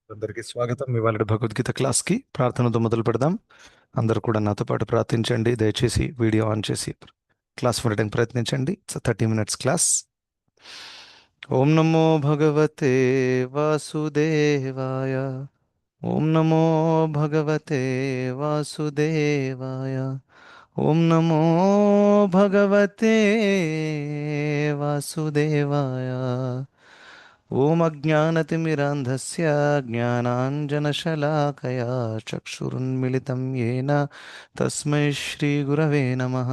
అందరికీ స్వాగతం. ఇవాళ భగవద్గీత క్లాస్కి ప్రార్థనతో మొదలు పెడదాం. అందరూ కూడా నాతో పాటు ప్రార్థించండి. దయచేసి వీడియో ఆన్ చేసి క్లాస్ వినడానికి ప్రయత్నించండి. It's 30 minutes class. ఓం నమో భగవతే వాసుదేవాయ. ఓం నమో భగవతే వాసుదేవాయ. ఓం నమో భగవతే వాసుదేవాయ. ఓం అజ్ఞానతిమిరాంధస్య జ్ఞానాంజనశలాకయా చక్షురున్మిళితం येन తస్మై శ్రీగురవే నమః.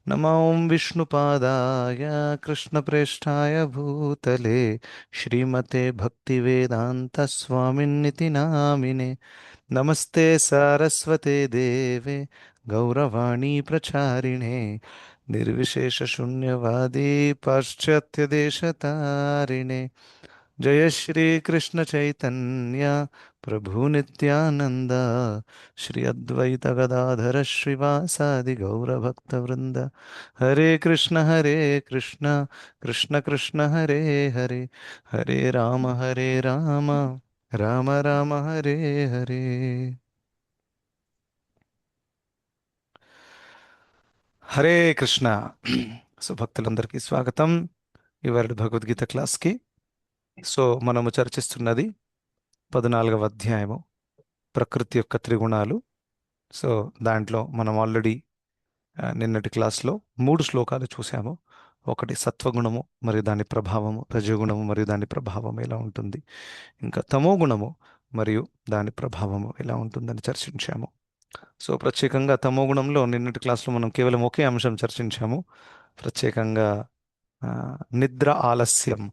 నమో ఓం విష్ణుపాదాయ కృష్ణప్రేష్ఠాయ భూతలే శ్రీమతే భక్తివేదాంత స్వామిన్నితి నామినే. నమస్తే సారస్వతే దేవే గౌరవాణీ ప్రచారిణే నిర్విశేషశూన్యవాदी పాశ్చాత్యదేశతారిణే. జయ శ్రీ కృష్ణ చైతన్య ప్రభు నిత్యానంద శ్రీ అద్వైత గదాధర శ్రీవాసాది గౌరభక్త వృంద. హరే కృష్ణ కృష్ణ కృష్ణ హరే హరే, హరే రామ రామ రామ హరే హరే. హరే కృష్ణ. సో భక్తులందరికీ స్వాగతం ఇవాళ భగవద్గీత క్లాస్కి. సో మనము చర్చిస్తున్నది 14వ అధ్యాయము, ప్రకృతి యొక్క త్రిగుణాలు. సో దాంట్లో మనం ఆల్రెడీ నిన్నటి క్లాస్లో 3 శ్లోకాలు చూసాము. ఒకటి సత్వగుణము మరియు దాని ప్రభావము, రజోగుణము మరియు దాని ప్రభావం ఎలా ఉంటుంది, ఇంకా తమో గుణము మరియు దాని ప్రభావము ఎలా ఉంటుందని చర్చించాము. సో ప్రత్యేకంగా తమో గుణంలో నిన్నటి క్లాస్లో మనం కేవలం ఒకే అంశం చర్చించాము. ప్రత్యేకంగా ఆ, నిద్ర ఆలస్యం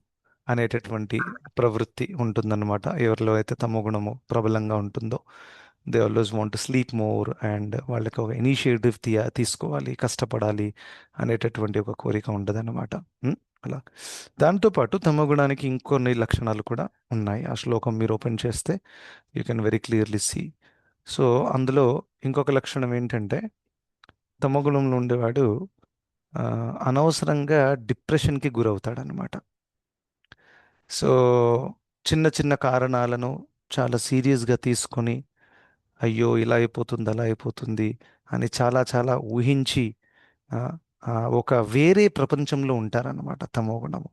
అనేటటువంటి ప్రవృత్తి ఉంటుందన్నమాట. ఎవరిలో అయితే తమో గుణము ప్రబలంగా ఉంటుందో they always want to sleep more and వాళ్ళకి ఒక ఇనిషియేటివ్ తీసుకోవాలి, కష్టపడాలి అనేటటువంటి ఒక కోరిక ఉండదన్నమాట. అలా దాంతోపాటు తమో గుణానికి ఇంకొన్ని లక్షణాలు కూడా ఉన్నాయి. ఆ శ్లోకం మీరు ఓపెన్ చేస్తే you can very clearly see. So అందులో ఇంకొక లక్షణం ఏంటంటే తమో గుణంలో ఉండేవాడు ఆ, అనవసరంగా డిప్రెషన్కి గురవుతాడనమాట. సో చిన్న చిన్న కారణాలను చాలా సీరియస్గా తీసుకొని అయ్యో ఇలా అయిపోతుంది అలా అయిపోతుంది అని చాలా చాలా ఊహించి ఆ, ఒక వేరే ప్రపంచంలో ఉంటారన్నమాట తమో గుణము.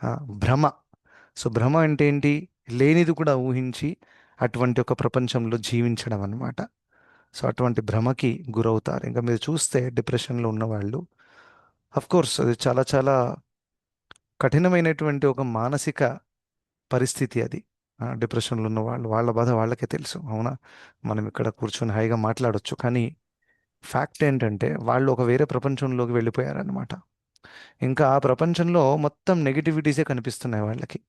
ఆ, భ్రమ. సో భ్రమ అంటే ఏంటి? లేనిది కూడా ఊహించి అటువంటి ఒక ప్రపంచంలో జీవించడం అన్నమాట. సో అటువంటి భ్రమకి గురవుతారు. ఇంకా మీరు చూస్తే డిప్రెషన్లో ఉన్నవాళ్ళు, అఫ్ కోర్స్ అది చాలా చాలా కఠినమైనటువంటి ఒక మానసిక పరిస్థితి అది. డిప్రెషన్లో ఉన్న వాళ్ళు, వాళ్ళ బాధ వాళ్ళకే తెలుసు, అవునా? మనం ఇక్కడ కూర్చొని హాయిగా మాట్లాడొచ్చు, కానీ ఫ్యాక్ట్ ఏంటంటే వాళ్ళు ఒక వేరే ప్రపంచంలోకి వెళ్ళిపోయారనమాట. ఇంకా ఆ ప్రపంచంలో మొత్తం నెగిటివిటీసే కనిపిస్తున్నాయి వాళ్ళకి.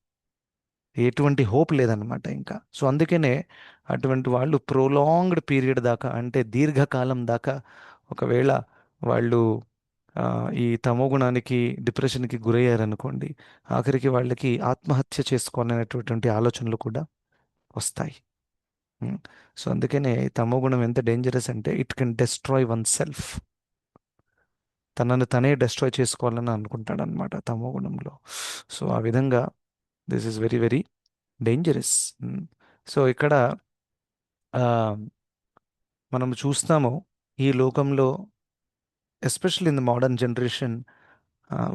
ఎటువంటి హోప్ లేదనమాట ఇంకా. సో అందుకనే అటువంటి వాళ్ళు ప్రోలాంగ్డ్ పీరియడ్ దాకా, అంటే దీర్ఘకాలం దాకా ఒకవేళ వాళ్ళు ఆ, ఈ తమోగుణానికి డిప్రెషన్కి గురయ్యారనుకోండి, ఆఖరికి వాళ్ళకి ఆత్మహత్య చేసుకోవాలనేటటువంటి ఆలోచనలు కూడా వస్తాయి. ఉమ్. సో అందుకనే ఈ తమోగుణం ఎంత డేంజరస్ అంటే it can destroy one self. తనను తనే డెస్ట్రాయ్ చేసుకోవాలని అనుకుంటాడనమాట తమోగుణంలో. సో ఆ విధంగా this is very very dangerous. So ఇక్కడ ఆ, మనం చూస్తాము ఈ లోకంలో, especially in the modern generation,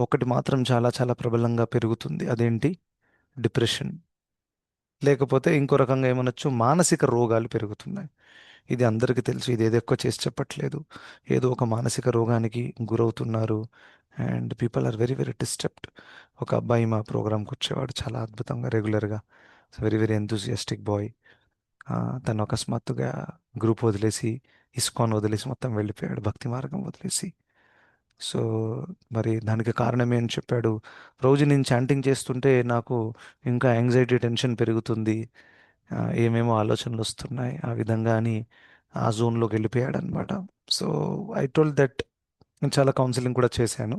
ఒకటి మాత్రం చాలా చాలా ప్రబలంగా పెరుగుతుంది. అదేంటి? డిప్రెషన్. లేకపోతే ఇంకో రకంగా ఏమనొచ్చు, మానసిక రోగాలు పెరుగుతున్నాయి. ఇది అందరికీ తెలుసు, ఇది ఏదో ఎక్కువ చేసి చెప్పట్లేదు. ఏదో ఒక మానసిక రోగానికి గురవుతున్నారు. And people are very very disturbed. ఒక అబ్బాయి మా ప్రోగ్రామ్కి వచ్చేవాడు చాలా అద్భుతంగా రెగ్యులర్గా. Very very enthusiastic boy. తను అకస్మాత్తుగా గ్రూప్ వదిలేసి, ఇస్కాన్ వదిలేసి మొత్తం వెళ్ళిపోయాడు, భక్తి మార్గం వదిలేసి. సో మరి దానికి కారణమే అని చెప్పాడు. రోజు నేను చాంటింగ్ చేస్తుంటే నాకు ఇంకా యాంగ్జైటీ, టెన్షన్ పెరుగుతుంది, ఏమేమో ఆలోచనలు వస్తున్నాయి ఆ విధంగా అని ఆ జోన్లోకి వెళ్ళిపోయాడు అనమాట. సో ఐ టోల్డ్ దట్, నేను చాలా కౌన్సిలింగ్ కూడా చేశాను.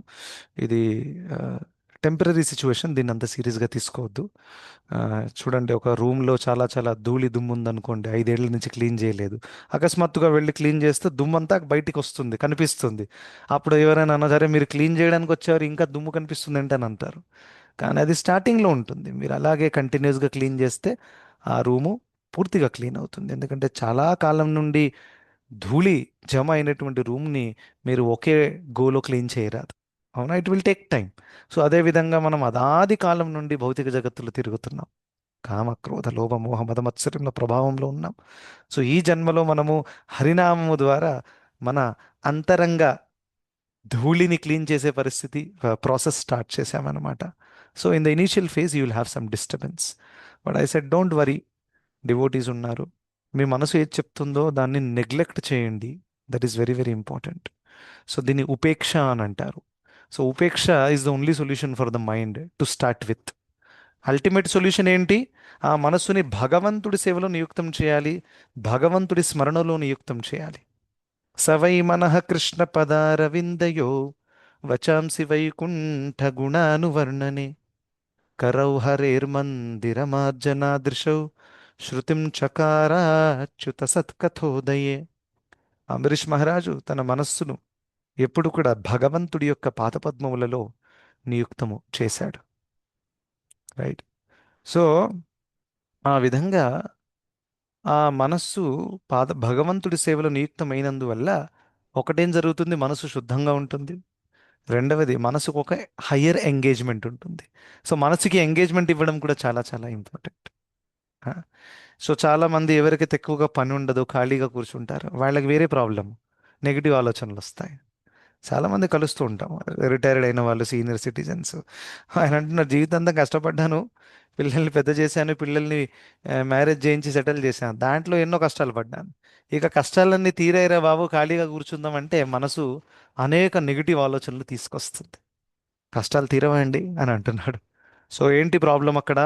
ఇది టెంపరీ సిచ్యువేషన్, దీన్ని అంత సీరియస్గా తీసుకోవద్దు. ఆ, చూడండి, ఒక రూమ్లో చాలా చాలా ధూళి దుమ్ము ఉందనుకోండి, 5 ఏళ్ల నుంచి క్లీన్ చేయలేదు, అకస్మాత్తుగా వెళ్ళి క్లీన్ చేస్తే దుమ్మంతా బయటికి వస్తుంది, కనిపిస్తుంది. అప్పుడు ఎవరైనా అన్నా, సరే మీరు క్లీన్ చేయడానికి వచ్చారు ఇంకా దుమ్ము కనిపిస్తుంది అంటే అని అంటారు. కానీ అది స్టార్టింగ్లో ఉంటుంది. మీరు అలాగే కంటిన్యూస్గా క్లీన్ చేస్తే ఆ రూము పూర్తిగా క్లీన్ అవుతుంది. ఎందుకంటే చాలా కాలం నుండి ధూళి జమ అయినటువంటి రూమ్ని మీరు ఒకే గోలో క్లీన్ చేయరాదు. అవునా, it will take time. So అదే విధంగా మనం అనాది కాలం నుండి భౌతిక జగత్తులో తిరుగుతున్నాం. కామ క్రోధ లోభ మోహ మద మత్సరంలో ప్రభావంలో ఉన్నాం. సో ఈ జన్మలో మనము హరినామము ద్వారా మన అంతరంగ ధూళిని క్లీన్ చేసే పరిస్థితి ప్రాసెస్ స్టార్ట్ చేశామన్నమాట. So in the initial phase you will have some disturbance. But I said don't worry, devotees ఉన్నారు. మీ మనసు ఏది చెప్తుందో దాన్ని నెగ్లెక్ట్ చేయండి. That is very very important. So దీన్ని ఉపేక్ష అని అంటారు. So upeksha is the only solution for the mind to start with. Ultimate solution ఏంటి? ఆ మనస్సుని భగవంతుడి సేవలో నియుక్తం చేయాలి, భగవంతుడి స్మరణలో నియుక్తం చేయాలి. సవై మనః కృష్ణ పదారవిందయో వచాంసి వైకుంఠ గుణానువర్ణనే కరౌ హరేర్మందిరమార్జనాదృశౌ శృతిం చకారాచ్యుత సత్కథోదయే. అంబరీష్ మహారాజు తన మనస్సును ఎప్పుడు కూడా భగవంతుడి యొక్క పాదపద్మములలో నియుక్తము చేశాడు. రైట్. సో ఆ విధంగా ఆ మనస్సు భగవంతుడి సేవలో నియుక్తమైనందువల్ల ఒకటేం జరుగుతుంది, మనసు శుద్ధంగా ఉంటుంది. రెండవది మనసుకు ఒక హయ్యర్ ఎంగేజ్మెంట్ ఉంటుంది. సో మనసుకి ఎంగేజ్మెంట్ ఇవ్వడం కూడా చాలా చాలా ఇంపార్టెంట్. సో చాలా మంది ఎవరికైతే ఎక్కువగా పని ఉండదో ఖాళీగా కూర్చుంటారో వాళ్ళకి వేరే ప్రాబ్లం, నెగిటివ్ ఆలోచనలు వస్తాయి. చాలా మంది కలుస్తూ ఉంటాం, రిటైర్డ్ అయిన వాళ్ళు, సీనియర్ సిటిజన్స్. ఆయన అంటున్నారు, జీవితాంతం కష్టపడ్డాను, పిల్లల్ని పెద్ద చేశాను, పిల్లల్ని మ్యారేజ్ చేయించి సెటిల్ చేశాను, దాంట్లో ఎన్నో కష్టాలు పడ్డాను, ఇక కష్టాలన్నీ తీరేరా బాబు ఖాళీగా కూర్చుందాం అంటే మనసు అనేక నెగిటివ్ ఆలోచనలు తీసుకొస్తుంది. కష్టాలు తీరవండి అని అంటున్నాడు. సో ఏంటి ప్రాబ్లం అక్కడ?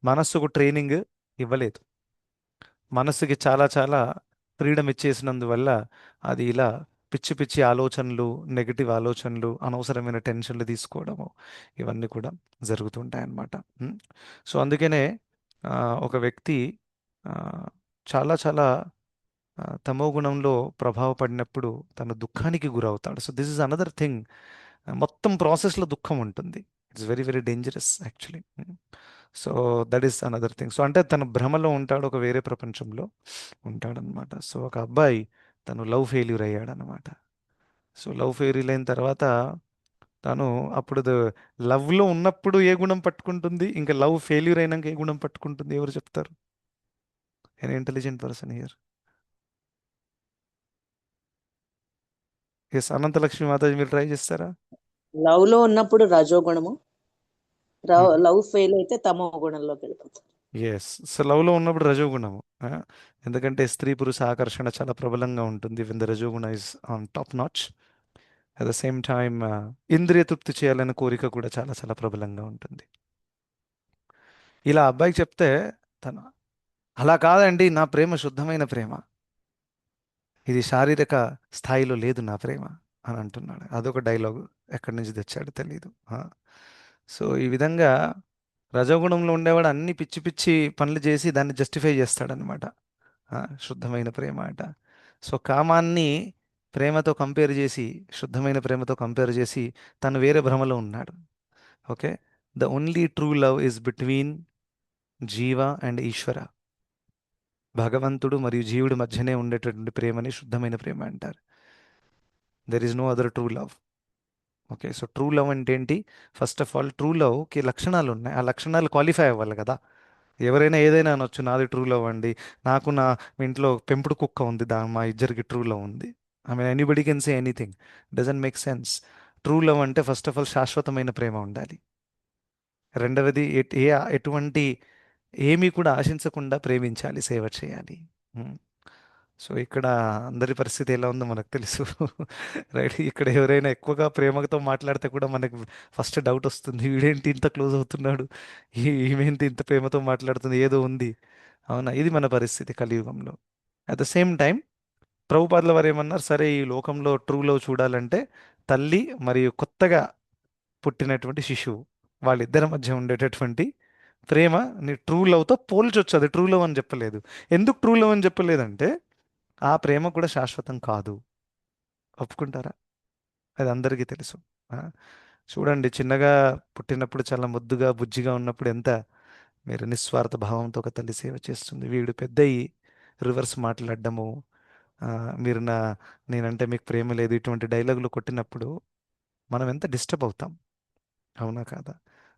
మనస్సుకు ట్రైనింగ్ ఇవ్వలేదు. మనస్సుకి చాలా చాలా ఫ్రీడమ్ ఇచ్చేసినందువల్ల అది ఇలా పిచ్చి పిచ్చి ఆలోచనలు, నెగిటివ్ ఆలోచనలు, అనవసరమైన టెన్షన్లు తీసుకోవడము, ఇవన్నీ కూడా జరుగుతుంటాయి అన్నమాట. సో అందుకనే ఆ, ఒక వ్యక్తి ఆ, చాలా చాలా తమో గుణంలో ప్రభావపడినప్పుడు తన దుఃఖానికి గురవుతాడు. So this is another thing. మొత్తం ప్రాసెస్లో దుఃఖం ఉంటుంది. It's very very dangerous actually. So that is another thing. So అంటే తన భ్రమలో ఉంటాడు, ఒక వేరే ప్రపంచంలో ఉంటాడనమాట. సో ఒక అబ్బాయి తను లవ్ ఫెయిల్యూర్ అయ్యాడనమాట. సో లవ్ ఫెయిల్యూర్ అయిన తర్వాత తను అప్పుడు లవ్లో ఉన్నప్పుడు ఏ గుణం పట్టుకుంటుంది, ఇంకా లవ్ ఫెయిల్యూర్ అయినాక ఏ గుణం పట్టుకుంటుంది, ఎవరు చెప్తారు? An intelligent person here. Yes, Ananthalakshmi Mataji మీరు ట్రై చేస్తారా? లవ్ లో ఉన్నప్పుడు రజోగుణము, లవ్ ఫెయిల్ అయితే తమో గుణంలోకి వెళ్ళిపోతాం. ఎస్. సో లవ్లో ఉన్నప్పుడు రజోగుణము. ఆ, ఎందుకంటే స్త్రీ పురుష ఆకర్షణ చాలా ప్రబలంగా ఉంటుంది. విన్ ద రజోగుణ is on top notch. At the same time ఇంద్రియ తృప్తి చేయాలనే కోరిక కూడా చాలా చాలా ప్రబలంగా ఉంటుంది. ఇలా అబ్బాయికి చెప్తే తను, అలా కాదండి నా ప్రేమ శుద్ధమైన ప్రేమ, ఇది శారీరక స్థాయిలో లేదు నా ప్రేమ అని అంటున్నాడు. అదొక డైలాగు ఎక్కడి నుంచి తెచ్చాడో తెలియదు. సో ఈ విధంగా రజోగుణంలో ఉండేవాడు అన్ని పిచ్చి పిచ్చి పనులు చేసి దాన్ని జస్టిఫై చేస్తాడనమాట. శుద్ధమైన ప్రేమ అట. సో కామాన్ని ప్రేమతో కంపేర్ చేసి, శుద్ధమైన ప్రేమతో కంపేర్ చేసి తను వేరే భ్రమలో ఉన్నాడు. Okay. The only true love is between jiva and Ishvara. భగవంతుడు మరియు జీవుడి మధ్యనే ఉండేటటువంటి ప్రేమని శుద్ధమైన ప్రేమ అంటారు. There is no other true love. Okay. So true love అంటే ఏంటి? ఫస్ట్ ఆఫ్ ఆల్ ట్రూ లవ్కి లక్షణాలు ఉన్నాయి, ఆ లక్షణాలు క్వాలిఫై అవ్వాలి కదా. ఎవరైనా ఏదైనా అనొచ్చు, నాది ట్రూ లవ్ అండి, నాకు నా ఇంట్లో పెంపుడు కుక్క ఉంది, మా ఇద్దరికి ట్రూ లవ్ ఉంది. I mean anybody can say anything. Doesn't make sense. True love అంటే ఫస్ట్ ఆఫ్ ఆల్ శాశ్వతమైన ప్రేమ ఉండాలి. రెండవది ఎటువంటి ఏమీ కూడా ఆశించకుండా ప్రేమించాలి, సేవ చేయాలి. సో ఇక్కడ అందరి పరిస్థితి ఎలా ఉందో మనకు తెలుసు. రైట్. ఇక్కడ ఎవరైనా ఎక్కువగా ప్రేమతో మాట్లాడితే కూడా మనకు ఫస్ట్ డౌట్ వస్తుంది, వీడేంటి ఇంత క్లోజ్ అవుతున్నాడు, ఈమెంటి ఇంత ప్రేమతో మాట్లాడుతుంది, ఏదో ఉంది. అవునా, ఇది మన పరిస్థితి కలియుగంలో. అట్ ద సేమ్ టైం ప్రభుపాదుల వారు ఏమన్నారు, సరే ఈ లోకంలో ట్రూ లవ్ చూడాలంటే తల్లి మరియు కొత్తగా పుట్టినటువంటి శిశువు, వాళ్ళిద్దరి మధ్య ఉండేటటువంటి ప్రేమ నీ ట్రూ లవ్తో పోల్చొచ్చు. అది ట్రూ లవ్ అని చెప్పలేదు. ఎందుకు ట్రూ లవ్ అని చెప్పలేదంటే ఆ ప్రేమ కూడా శాశ్వతం కాదు. ఒప్పుకుంటారా? అది అందరికీ తెలుసు. ఆ, చూడండి, చిన్నగా పుట్టినప్పుడు చాలా ముద్దుగా బుజ్జిగా ఉన్నప్పుడు ఎంత మీరు నిస్వార్థ భావంతో ఒక తల్లి సేవ చేస్తుంది. వీడు పెద్దయి రివర్స్ మాట్లాడడము, ఆ, మీరు నేనంటే మీకు ప్రేమ లేదు, ఇటువంటి డైలాగులు కొట్టినప్పుడు మనం ఎంత డిస్టర్బ్ అవుతాం, అవునా కాదా?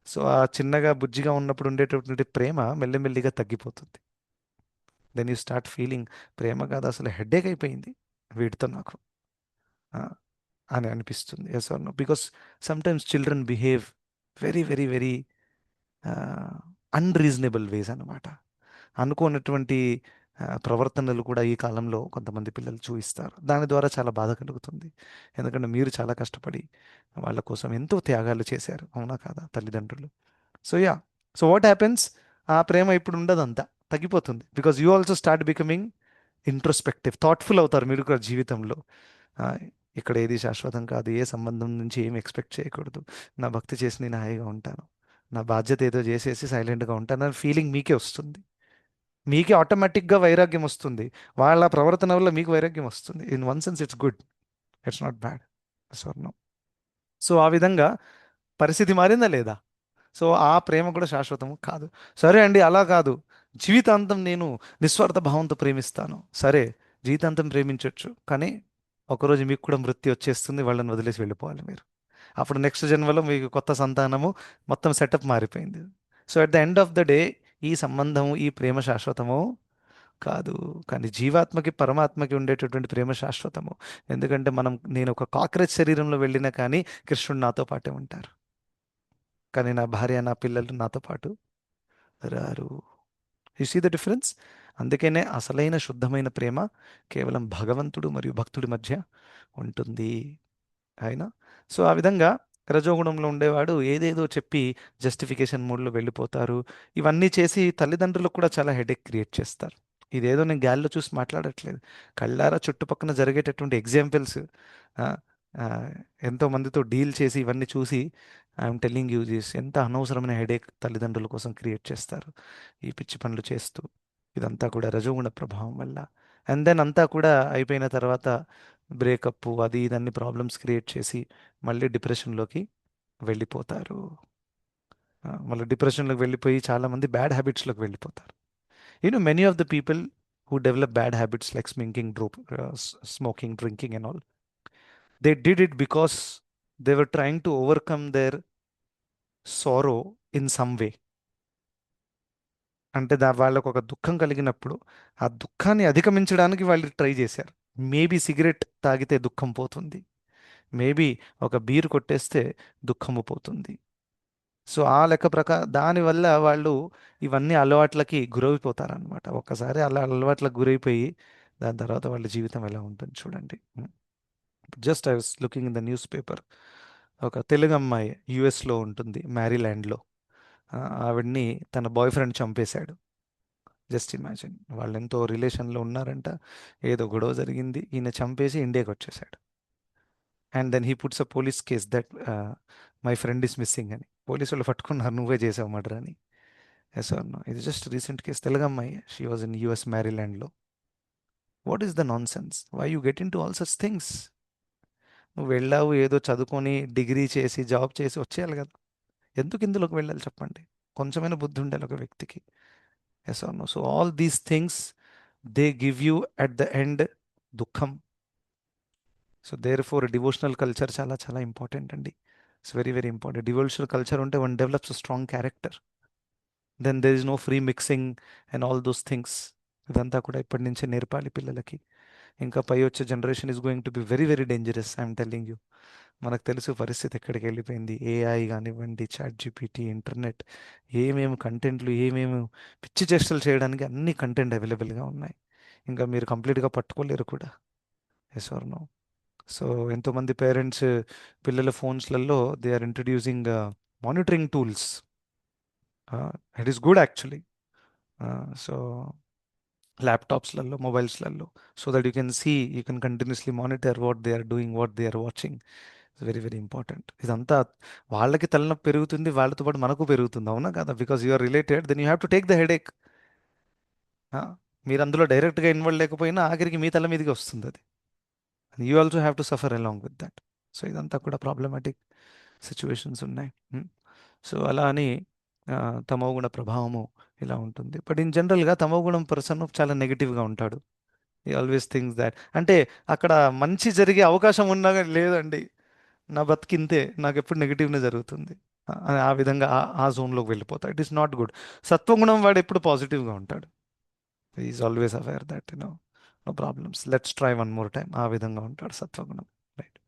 సో ఆ చిన్నగా బుజ్జిగా ఉన్నప్పుడు ఉండేటటువంటి ప్రేమ మెల్లిమెల్లిగా తగ్గిపోతుంది. దెన్ యూ స్టార్ట్ ఫీలింగ్ ప్రేమ కాదు అసలు హెడేక్ అయిపోయింది వీటితో నాకు, ఆ, అని అనిపిస్తుంది. Yes or no? Because sometimes children behave very very very unreasonable ways అన్నమాట. అనుకోనటువంటి ప్రవర్తనలు కూడా ఈ కాలంలో కొంతమంది పిల్లలు చూపిస్తారు. దాని ద్వారా చాలా బాధ కలుగుతుంది. ఎందుకంటే మీరు చాలా కష్టపడి వాళ్ళ కోసం ఎంతో త్యాగాలు చేశారు, అవునా కాదా తల్లిదండ్రులు? So yeah, so what happens, ఆ ప్రేమ ఇప్పుడు ఉండదంతా, తగ్గిపోతుంది. Because you also start becoming introspective, thoughtful అవుతారు మీరు కూడా జీవితంలో. ఆ, ఇక్కడ ఏది శాశ్వతం కాదు, ఏ సంబంధం నుంచి ఏం ఎక్స్పెక్ట్ చేయకూడదు, నా భక్తి చేసి నేను హాయిగా ఉంటాను, నా బాధ్యత ఏదో చేసేసి సైలెంట్గా ఉంటాను అనే ఫీలింగ్ మీకే వస్తుంది. మీకే ఆటోమేటిక్గా వైరాగ్యం వస్తుంది. వాళ్ళ ప్రవర్తన వల్ల మీకు వైరాగ్యం వస్తుంది. In one sense it's good, it's not bad. No. So ఆ విధంగా పరిస్థితి మారిందా లేదా? సో ఆ ప్రేమ కూడా శాశ్వతము కాదు. సరే అండి, అలా కాదు, జీవితాంతం నేను నిస్వార్థ భావంతో ప్రేమిస్తాను. సరే, జీవితాంతం ప్రేమించవచ్చు, కానీ ఒకరోజు మీకు కూడా మృత్యు వచ్చేస్తుంది, వాళ్ళని వదిలేసి వెళ్ళిపోవాలి మీరు. అప్పుడు నెక్స్ట్ జన్మలో మీకు కొత్త సంతానము, మొత్తం సెటప్ మారిపోయింది. So at the end of the day ఈ సంబంధము, ఈ ప్రేమ శాశ్వతము కాదు. కానీ జీవాత్మకి పరమాత్మకి ఉండేటటువంటి ప్రేమ శాశ్వతము. ఎందుకంటే నేను ఒక కాక్రోచ్ శరీరంలో వెళ్ళినా కానీ కృష్ణుడు నాతో పాటే ఉంటారు. కానీ నా భార్య, నా పిల్లలు నాతో పాటు రారు. You see the difference? అందుకనే అసలైన శుద్ధమైన ప్రేమ కేవలం భగవంతుడు మరియు భక్తుడి మధ్య ఉంటుంది. అయినా సో ఆ విధంగా రజోగుణంలో ఉండేవాడు ఏదేదో చెప్పి జస్టిఫికేషన్ మూడ్లో వెళ్ళిపోతారు. ఇవన్నీ చేసి తల్లిదండ్రులకు కూడా చాలా హెడేక్ క్రియేట్ చేస్తారు. ఇదేదో నేను గాల్లో చూసి మాట్లాడట్లేదు, కళ్ళారా చుట్టుపక్కన జరిగేటటువంటి ఎగ్జాంపుల్స్. ఎంతో మందితో డీల్ చేసి ఇవన్నీ చూసి ఐఎమ్ టెల్లింగ్ యూ దిస్, ఎంత అనవసరమైన హెడేక్ తల్లిదండ్రుల కోసం క్రియేట్ చేస్తారు ఈ పిచ్చి పనులు చేస్తూ. ఇదంతా కూడా రజోగుణ ప్రభావం వల్ల. అండ్ దెన్ అంతా కూడా అయిపోయిన తర్వాత బ్రేకప్ అది ఇదన్ని ప్రాబ్లమ్స్ క్రియేట్ చేసి మళ్ళీ డిప్రెషన్లోకి వెళ్ళిపోతారు. మళ్ళీ డిప్రెషన్లోకి వెళ్ళిపోయి చాలామంది బ్యాడ్ హ్యాబిట్స్లోకి వెళ్ళిపోతారు. Many of the people who develop bad habits like smoking, smoking, drinking, and all, they did it because they were trying to overcome their sorrow in some way. అంటే వాళ్ళకు ఒక దుఃఖం కలిగినప్పుడు ఆ దుఃఖాన్ని అధిగమించడానికి వాళ్ళు ట్రై చేశారు. మేబీ సిగరెట్ తాగితే దుఃఖం పోతుంది, మేబీ ఒక బీర్ కొట్టేస్తే దుఃఖము పోతుంది. సో ఆ లెక్క దానివల్ల వాళ్ళు ఇవన్నీ అలవాట్లకి గురైపోతారనమాట. ఒక్కసారి అలా అలవాట్లకు గురైపోయి దాని తర్వాత వాళ్ళ జీవితం ఎలా ఉంటుంది చూడండి. Just I was looking in the news paper, ఒక తెలుగు అమ్మాయి యుఎస్లో ఉంటుంది, మ్యారీల్యాండ్లో. ఆవిడ్ని తన బాయ్ ఫ్రెండ్ చంపేశాడు. జస్ట్ ఇమాజిన్, వాళ్ళు ఎంతో రిలేషన్లో ఉన్నారంట, ఏదో గొడవ జరిగింది, ఈయన చంపేసి ఇండియాకి వచ్చేసాడు. And then he puts a police case that my friend is missing అని. పోలీసు వాళ్ళు పట్టుకున్నారు, నువ్వే చేసావు మర్డర్ అని. Yes or no? ఇది జస్ట్ రీసెంట్ కేసు, తెలుగు అమ్మాయి, షీ వాజ్ ఇన్ యుఎస్ మ్యారీల్యాండ్లో. What is the nonsense? Why you get into all such things? నువ్వు వెళ్ళావు ఏదో చదువుకొని డిగ్రీ చేసి జాబ్ చేసి వచ్చేయాలి కదా, ఎందుకు ఇందులోకి వెళ్ళాలి చెప్పండి? కొంచెమైనా బుద్ధి ఉండాలి ఒక వ్యక్తికి. Yes or no? So all these things they give you at the end దుఃఖం. So therefore devotional culture చాలా చాలా ఇంపార్టెంట్ అండి. It's very very important. Devotional culture ఉంటే one develops strong character. Then there is no free mixing and all those things. ఇదంతా కూడా ఇప్పటి నుంచే నేర్పాలి పిల్లలకి. ఇంకా పై వచ్చే generation is going to be very very dangerous, I'm telling you. మనకు తెలుసు పరిస్థితి ఎక్కడికి వెళ్ళిపోయింది. ఏఐ కానివ్వండి, చాట్ జీపీటీ, ఇంటర్నెట్, ఏమేమి కంటెంట్లు, ఏమేమి పిచ్చి చేష్టలు చేయడానికి అన్ని కంటెంట్ అవైలబుల్గా ఉన్నాయి. ఇంకా మీరు కంప్లీట్గా పట్టుకోలేరు కూడా. Yes or no? సో ఎంతోమంది పేరెంట్స్ పిల్లల ఫోన్స్లలో they are introducing monitoring tools. It is good actually. So ల్యాప్టాప్స్లలో, మొబైల్స్లలో, so that you can continuously monitor what they are doing, what they are watching. Very very important. ఇదంతా వాళ్ళకి తలనొప్పి పెరుగుతుంది, వాళ్ళతో పాటు మనకు పెరుగుతుంది, అవునా కదా? Because you are related, then you have to take the headache. మీరు అందులో డైరెక్ట్గా ఇన్వాల్వ్ లేకపోయినా ఆఖరికి మీ తల మీదకి వస్తుంది అది. You also have to suffer along with that. So ఇదంతా కూడా ప్రాబ్లమాటిక్ సిచ్యువేషన్స్ ఉన్నాయి. సో అలా అని తమోగుణ ప్రభావము ఇలా ఉంటుంది. బట్ ఇన్ జనరల్గా తమోగుణం పర్సన్ చాలా నెగిటివ్గా ఉంటాడు. ఈ ఆల్వేస్ థింగ్స్ దాట్, అంటే అక్కడ మంచి జరిగే అవకాశం ఉన్నా కానీ లేదండి, నా బతికింతే, నాకు ఎప్పుడు నెగిటివ్నే జరుగుతుంది, ఆ విధంగా ఆ జోన్లోకి వెళ్ళిపోతాడు. It is not good. సత్వగుణం వాడు ఎప్పుడు పాజిటివ్గా ఉంటాడు. Is always aware that no problems, let's try one more time, ఆ విధంగా ఉంటాడు సత్వగుణం. రైట్.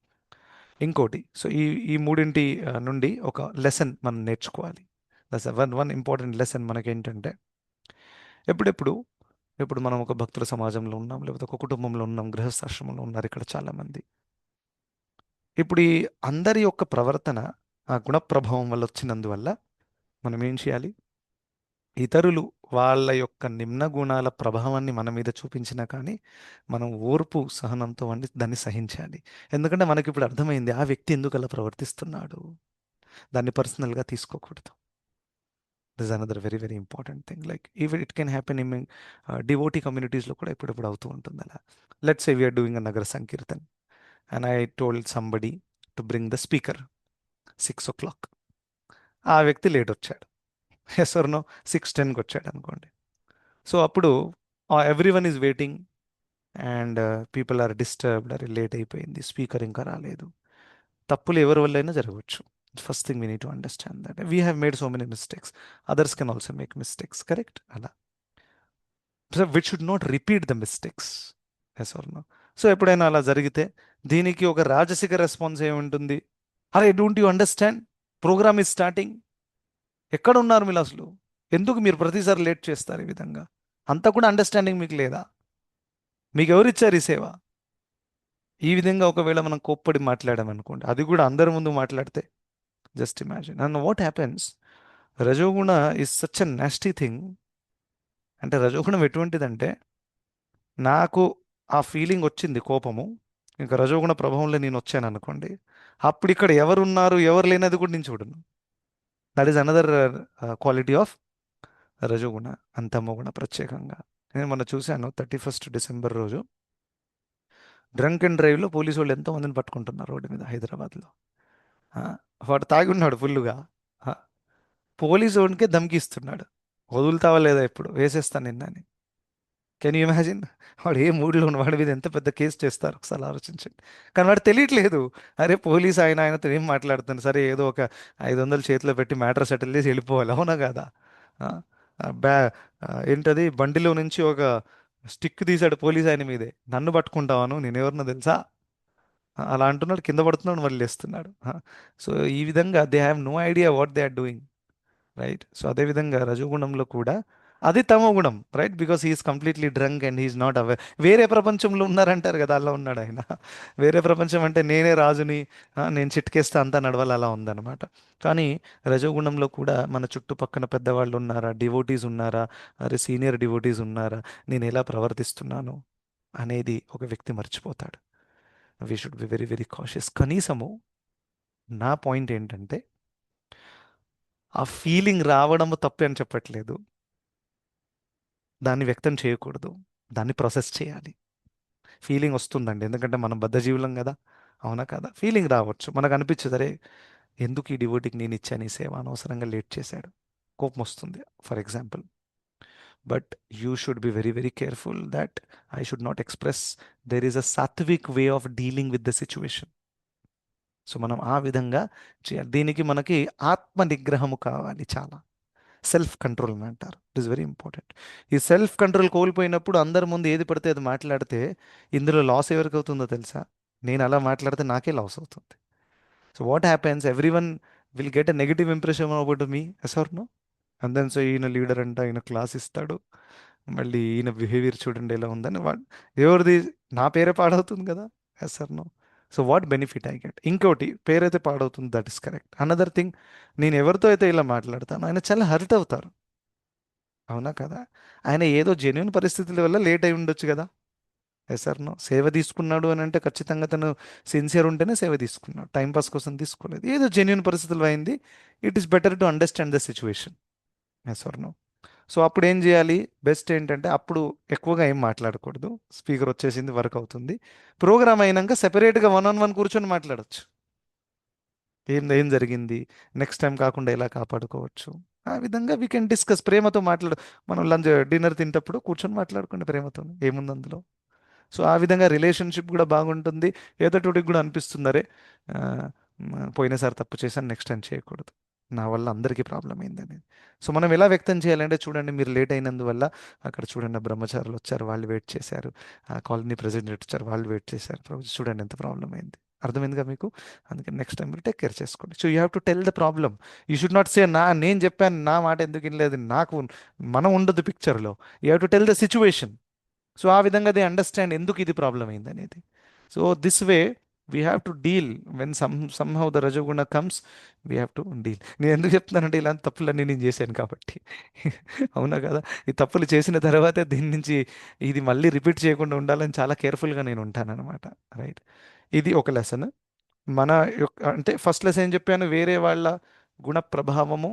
ఇంకోటి, సో ఈ మూడింటి నుండి ఒక లెసన్ మనం నేర్చుకోవాలి. That's one one important lesson మనకేంటంటే, ఎప్పుడెప్పుడు ఇప్పుడు మనం ఒక భక్తుల సమాజంలో ఉన్నాం, లేకపోతే ఒక కుటుంబంలో ఉన్నాం, గృహస్థాశ్రమంలో ఉన్నారు ఇక్కడ చాలామంది. ఇప్పుడు ఈ అందరి యొక్క ప్రవర్తన ఆ గుణ ప్రభావం వల్ల వచ్చినందువల్ల మనం ఏం చేయాలి? ఇతరులు వాళ్ళ యొక్క నిమ్న గుణాల ప్రభావాన్ని మన మీద చూపించినా కానీ మనం ఓర్పు సహనంతో దాన్ని సహించాలి. ఎందుకంటే మనకి ఇప్పుడు అర్థమైంది ఆ వ్యక్తి ఎందుకు అలా ప్రవర్తిస్తున్నాడు, దాన్ని పర్సనల్గా తీసుకోకూడదు. This another very very important thing. Like even it can happen in devotee కమ్యూనిటీస్లో కూడా ఇప్పుడప్పుడు అవుతూ ఉంటుంది అలా. Let's say we are doing a nagara sankirtan and I told somebody to bring the speaker 6 o'clock. ఆ వ్యక్తి లేట్ వచ్చాడు. Yes or no? 6:10కి వచ్చాడు అనుకోండి. సో అప్పుడు every one is waiting and people are disturbed, అరే లేట్ అయిపోయింది, స్పీకర్ ఇంకా రాలేదు. తప్పులు ఎవరి వల్లైనా జరగవచ్చు. First thing we need to understand that we have made so many mistakes, others can also make mistakes, correct? అలా so which should not repeat the mistakes. Yes or no? So ఎప్పుడైనా అలా జరిగితే దీనికి ఒక రాజసిక రెస్పాన్స్ ఏముంటుంది? అరే don't you understand, program is starting, ఎక్కడ ఉన్నారు మీరు అసలు, ఎందుకు మీరు ప్రతిసారి లేట్ చేస్తారు ఈ విధంగా, అంతా కూడా అండర్స్టాండింగ్ మీకు లేదా, మీకు ఎవరిచ్చారు ఈ సేవ? ఈ విధంగా ఒకవేళ మనం కోప్పడి మాట్లాడామనుకోండి, అది కూడా అందరి ముందు మాట్లాడితే, just imagine and what happens. Rajoguna is such a nasty thing. అంటే రజోగుణం ఎటువంటిదంటే, నాకు ఆ ఫీలింగ్ వచ్చింది కోపము, ఇంకా రజోగుణ ప్రభావంలో నేను వచ్చాను అనుకోండి, అప్పుడు ఇక్కడ ఎవరున్నారు ఎవరు లేనది కూడా నేను చూడను. That is another quality of రజోగుణ, అంతమోగుణ ప్రత్యేకంగా. నేను మొన్న చూశాను 31st December రోజు డ్రంక్ అండ్ డ్రైవ్లో పోలీసు వాళ్ళు ఎంతో మందిని పట్టుకుంటున్నారు రోడ్డు మీద హైదరాబాద్లో. ఆ, వాడు తాగి ఉన్నాడు ఫుల్లుగా. పోలీసు వాడికే ధమ్కి ఇస్తున్నాడు, వదులుతావా లేదా, ఎప్పుడు వేసేస్తాను నిన్నని. Can you imagine? వాడు ఏ మూడ్లో ఉన్న వాడి మీద ఎంత పెద్ద కేసు చేస్తారు ఒకసారి ఆలోచించండి. కానీ వాడు తెలియట్లేదు, అరే పోలీస్ ఆయనతో ఏం మాట్లాడుతాను, సరే ఏదో ఒక 500 చేతిలో పెట్టి మ్యాటర్ సెటిల్ చేసి వెళ్ళిపోవాలి, అవునా కదా? ఆ, ఆ బ్యా ఏంటది, బండిలో నుంచి ఒక స్టిక్ తీశాడు పోలీస్ ఆయన మీదే, నన్ను పట్టుకుంటావాను, నేను ఎవరినో తెలుసా, అలా అంటున్నాడు, కింద పడుతున్నాడు, మళ్ళీ లేస్తున్నాడు. సో ఈ విధంగా they have no idea what they are doing. Right. So అదేవిధంగా రజోగుణంలో కూడా అది తమో గుణం, right, because he's completely drunk and he's not aware. వేరే ప్రపంచంలో ఉన్నారంటారు కదా, అలా ఉన్నాడు ఆయన. వేరే ప్రపంచం అంటే నేనే రాజుని, నేను చిట్కేస్తే అంతా నడవాలి, అలా ఉందన్నమాట. కానీ రజోగుణంలో కూడా మన చుట్టుపక్కన పెద్దవాళ్ళు ఉన్నారా, డివోటీస్ ఉన్నారా, అరే సీనియర్ డివోటీస్ ఉన్నారా, నేను ఎలా ప్రవర్తిస్తున్నాను అనేది ఒక వ్యక్తి మర్చిపోతాడు. We should be very very cautious. కనీసము నా పాయింట్ ఏంటంటే, ఆ ఫీలింగ్ రావడము తప్పే అని చెప్పట్లేదు, దాన్ని వ్యక్తం చేయకూడదు, దాన్ని ప్రాసెస్ చేయాలి. ఫీలింగ్ వస్తుందండి, ఎందుకంటే మనం బద్ధజీవులం కదా, అవునా కదా? ఫీలింగ్ రావచ్చు, మనకు అనిపించదు, అరే ఎందుకు ఈ డివోటీకి నేను ఇచ్చాను ఈ సేవ, అనవసరంగా లేట్ చేశాడు, కోపం వస్తుంది for example. But you should be very very careful that I should not express, there is a sattvic way of dealing with the situation. So మనం ఆ విధంగా చేయాలి. దీనికి మనకి ఆత్మ నిగ్రహము కావాలి, చాలా సెల్ఫ్ కంట్రోల్ అని అంటారు. It is very important. ఈ సెల్ఫ్ కంట్రోల్ కోల్పోయినప్పుడు అందరి ముందు ఏది పడితే అది మాట్లాడితే ఇందులో లాస్ ఎవరికి అవుతుందో తెలుసా? నేను అలా మాట్లాడితే నాకే లాస్ అవుతుంది. So what happens, every one will get a negative impression about me, yes or no? And then so ఈయన లీడర్ అంట, ఈయన క్లాస్ ఇస్తాడు, మళ్ళీ ఈయన బిహేవియర్ చూడండి ఎలా ఉందని వాడు, ఎవరిది, నా పేరే పాడవుతుంది కదా, yes or no? So what benefit I get? ఇంకోటి, పేరైతే పాడవుతుంది, that is correct. Another thing, నేను ఎవరితో అయితే ఇలా మాట్లాడతానో ఆయన చాలా హర్ట్ అవుతారు, అవునా కదా? ఆయన ఏదో జెన్యున్ పరిస్థితుల వల్ల లేట్ అయి ఉండొచ్చు కదా, ఎస్ ఆర్ నో? సేవ తీసుకున్నాడు అని అంటే ఖచ్చితంగా తను సిన్సియర్ ఉంటేనే సేవ తీసుకున్నాడు, టైంపాస్ కోసం తీసుకోలేదు, ఏదో జెన్యున్ పరిస్థితులు అయింది. It is better to understand the situation, yes or no? So అప్పుడు ఏం చేయాలి? బెస్ట్ ఏంటంటే అప్పుడు ఎక్కువగా ఏం మాట్లాడకూడదు, స్పీకర్ వచ్చేసింది, వర్క్ అవుతుంది, ప్రోగ్రామ్ అయినాక సెపరేట్గా వన్ ఆన్ వన్ కూర్చొని మాట్లాడొచ్చు, ఏం ఏం జరిగింది, నెక్స్ట్ టైం కాకుండా ఎలా కాపాడుకోవచ్చు, ఆ విధంగా వీ కెన్ డిస్కస్, ప్రేమతో మాట్లాడు. మనం లంచ్ డిన్నర్ తింటప్పుడు కూర్చొని మాట్లాడుకోండి ప్రేమతో, ఏముంది అందులో. సో ఆ విధంగా రిలేషన్షిప్ కూడా బాగుంటుంది. ఎదుటోడికి కూడా అనిపిస్తుంది, అరే ఆ, పోయినసారి తప్పు చేశాను, నెక్స్ట్ టైం చేయకూడదు, నా వల్ల అందరికీ ప్రాబ్లం అయిందని. సో మనం ఎలా వ్యక్తం చేయాలంటే, చూడండి మీరు లేట్ అయినందువల్ల అక్కడ చూడండి ఆ బ్రహ్మచారులు వచ్చారు, వాళ్ళు వెయిట్ చేశారు, ఆ కాలనీ ప్రెసిడెంట్ వచ్చారు, వాళ్ళు వెయిట్ చేశారు, చూడండి ఎంత ప్రాబ్లం అయింది. అర్థమైందిగా మీకు? అందుకే నెక్స్ట్ టైం మీరు టేక్ కేర్ చేసుకోండి. So you have to tell the problem. You should not say నేను చెప్పాను, నా మాట ఎందుకు వినలేదు, నాకు మనం ఉండదు పిక్చర్లో. You have to tell the situation. So ఆ విధంగా దే అండర్స్టాండ్ ఎందుకు ఇది ప్రాబ్లం అయింది అనేది. So this way we have to deal when somehow the rajoguna comes. We have to deal. నేను ఎందుకు చెప్తున్నానంటే, ఇలాంటి తప్పులన్నీ నేను చేశాను కాబట్టి. అవునా కదా? ఈ తప్పులు చేసిన తర్వాతే దీని నుంచి ఇది మళ్ళీ రిపీట్ చేయకుండా ఉండాలని చాలా కేర్ఫుల్గా నేను ఉంటానన్నమాట. రైట్. ఇది ఒక లెసన్. మన యొక్క అంటే ఫస్ట్ లెసన్ ఏం చెప్పాను, వేరే వాళ్ళ గుణ ప్రభావము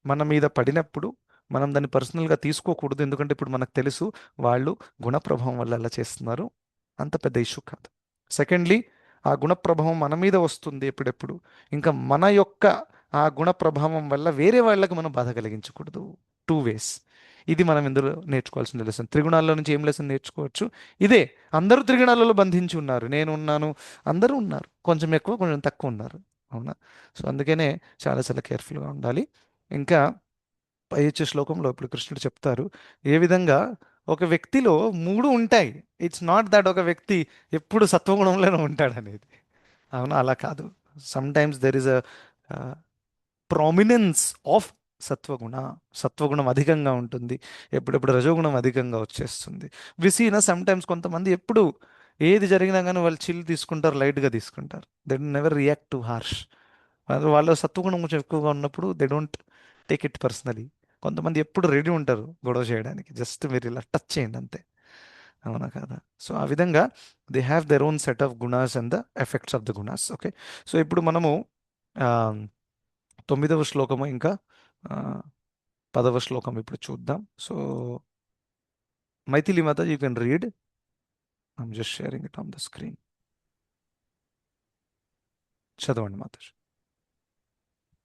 మన మీద పడినప్పుడు మనం దాన్ని పర్సనల్గా తీసుకోకూడదు. ఎందుకంటే ఇప్పుడు మనకు తెలుసు వాళ్ళు గుణప్రభావం వల్ల అలా చేస్తున్నారు, అంత పెద్ద ఇష్యూ కాదు. సెకండ్లీ, ఆ గుణప్రభావం మన మీద వస్తుంది ఎప్పుడెప్పుడు, ఇంకా మన యొక్క ఆ గుణ ప్రభావం వల్ల వేరే వాళ్ళకి మనం బాధ కలిగించకూడదు. Two ways. ఇది మనం ఇందులో నేర్చుకోవాల్సిన లెసన్. త్రిగుణాల్లో నుంచి ఏం లెసన్ నేర్చుకోవచ్చు? ఇదే. అందరూ త్రిగుణాలలో బంధించి ఉన్నారు, నేను ఉన్నాను, అందరూ ఉన్నారు, కొంచెం ఎక్కువ కొంచెం తక్కువ ఉన్నారు. అవునా? సో అందుకనే చాలా చాలా కేర్ఫుల్గా ఉండాలి. ఇంకా పై ఇచ్చే శ్లోకంలో ఇప్పుడు కృష్ణుడు చెప్తారు ఏ విధంగా ఒక వ్యక్తిలో మూడు ఉంటాయి. ఇట్స్ నాట్ దట్ ఒక వ్యక్తి ఎప్పుడు సత్వగుణంలోనే ఉంటాడు అనేది. అవునా? అలా కాదు. Some times there is a prominence of సత్వగుణ. సత్వగుణం అధికంగా ఉంటుంది, ఎప్పుడెప్పుడు రజోగుణం అధికంగా వచ్చేస్తుంది. విసీన సమ్ టైమ్స్ కొంతమంది ఎప్పుడు ఏది జరిగినా కానీ వాళ్ళు చిల్ తీసుకుంటారు, లైట్గా తీసుకుంటారు. They never react to harsh. వాళ్ళ సత్వగుణం కొంచెం ఎక్కువగా ఉన్నప్పుడు they don't take it personally. కొంతమంది ఎప్పుడు రెడీ ఉంటారు గొడవ చేయడానికి, జస్ట్ మీరు ఇలా టచ్ చేయండి అంతే. అవునా కదా? సో ఆ విధంగా they have there own set of gunas and the effects of the gunas. Okay. So ఇప్పుడు మనము ఆ, 9వ శ్లోకము ఇంకా ఆ, 10వ శ్లోకం ఇప్పుడు చూద్దాం. So Maithili Mata, you can read. I'm just sharing it on the screen. చదవండి మాత.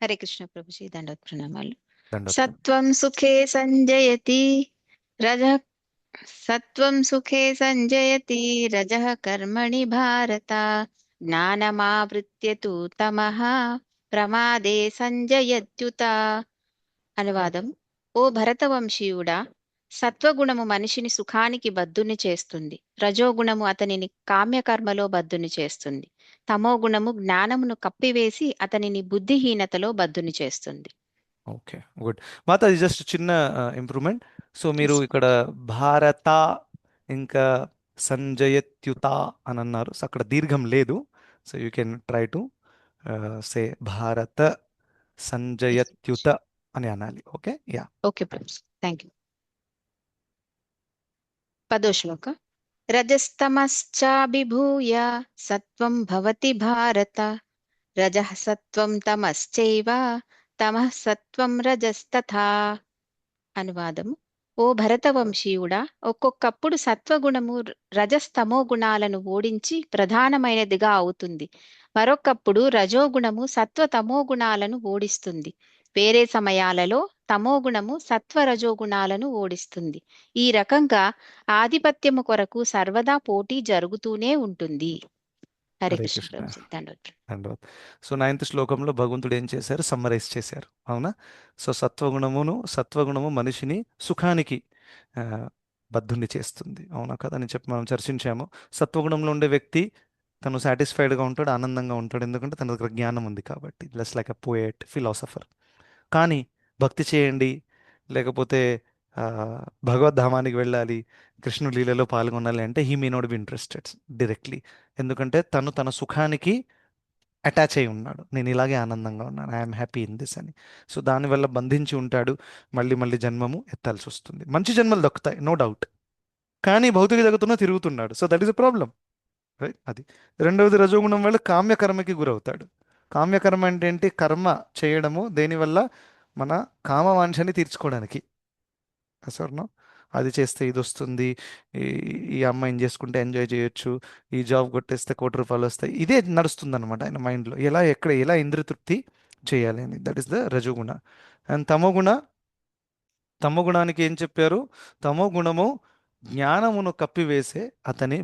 హరే కృష్ణ ప్రభుజీ, దండోత్ ప్రణామాలు. దండోత్. సత్వం సుఖే సంజయతి రజ సత్వం సుఖే సంజయతి రజః కర్మణి భారత, జ్ఞానమావృత్య తు తమః ప్రమాదే సంజయత్యుత. అనువాదం: ఓ భరతవంశీయుడా, సత్వగుణము మనిషిని సుఖానికి బద్ధుని చేస్తుంది, రజోగుణము అతనిని కామ్యకర్మలో బద్ధుని చేస్తుంది, తమోగుణము జ్ఞానమును కప్పివేసి అతనిని బుద్ధిహీనతలో బద్ధుని చేస్తుంది. Okay, good. మాత, అది జస్ట్ చిన్న ఇంప్రూవ్మెంట్. సో మీరు Yes. ఇక్కడ భారత ఇంకా సంజయత్యుత అని అన్నారు. సో అక్కడ దీర్ఘం లేదు. So you can try to say భారత Yes. సంజయత్యుత అని అనాలి. Okay, yeah. Okay Prabhuji, thank you. పదో శ్లోక. రజస్తమశ్చాభిభూయ సత్వం భవతి భారత, రజః సత్వం తమశ్చైవ తమః సత్వం రజస్తథా. అనువాదము: ఓ భరతవంశీయుడా, ఒక్కొక్కప్పుడు సత్వగుణము రజస్తమో గుణాలను ఓడించి ప్రధానమైనదిగా అవుతుంది, మరొకప్పుడు రజోగుణము సత్వతమో గుణాలను ఓడిస్తుంది, వేరే సమయాలలో తమోగుణము సత్వరజోగుణాలను ఓడిస్తుంది. ఈ రకంగా ఆధిపత్యము కొరకు సర్వదా పోటీ జరుగుతూనే ఉంటుంది. హరే హరే కృష్ణ కృష్ణ. ప్రభుజీ, దండోత్. ధన్యవాద్. సో 9th శ్లోకంలో భగవంతుడు ఏం చేశారు? సమ్మరైజ్ చేశారు. అవునా? సో సత్వగుణము మనిషిని సుఖానికి ఆ, బద్ధుని చేస్తుంది. అవునా కదా అని చెప్పి మనం చర్చించాము. సత్వగుణంలో ఉండే వ్యక్తి తను సాటిస్ఫైడ్గా ఉంటాడు, ఆనందంగా ఉంటాడు, ఎందుకంటే తన దగ్గర జ్ఞానం ఉంది కాబట్టి, less like a poet, philosopher. కానీ భక్తి చేయండి, లేకపోతే ఆ, భగవద్ధామానికి వెళ్ళాలి, కృష్ణుడి లీలలో పాల్గొనాలి అంటే he may not be interested directly. ఎందుకంటే తను తన సుఖానికి అటాచ్ అయి ఉన్నాడు, నేను ఇలాగే ఆనందంగా ఉన్నాను, ఐఎమ్ హ్యాపీ ఇన్ దిస్ అని. సో దానివల్ల బంధించి ఉంటాడు, మళ్ళీ మళ్ళీ జన్మము ఎత్తాల్సి వస్తుంది. మంచి జన్మలు దక్కుతాయి, నో డౌట్, కానీ భౌతిక జగత్తులో తిరుగుతున్నాడు. So that is a problem. Right? అది. రెండవది, రజోగుణం వల్ల కామ్యకర్మకి గురవుతాడు. కామ్యకర్మ అంటే ఏంటి? కర్మ చేయడము దేనివల్ల? మన కామవాంఛని తీర్చుకోవడానికి. అసలు అది చేస్తే ఇది వస్తుంది, ఈ ఈ అమ్మాయిని చేసుకుంటే ఎంజాయ్ చేయొచ్చు, ఈ జాబ్ కొట్టేస్తే 1,00,00,000 వస్తాయి, ఇదే నడుస్తుంది అనమాట ఆయన మైండ్లో. ఎలా ఇంద్రియ తృప్తి చేయాలి అని. దట్ ఈస్ ద రజోగుణ. అండ్ తమోగుణానికి ఏం చెప్పారు? తమో గుణము జ్ఞానమును కప్పివేసే అతని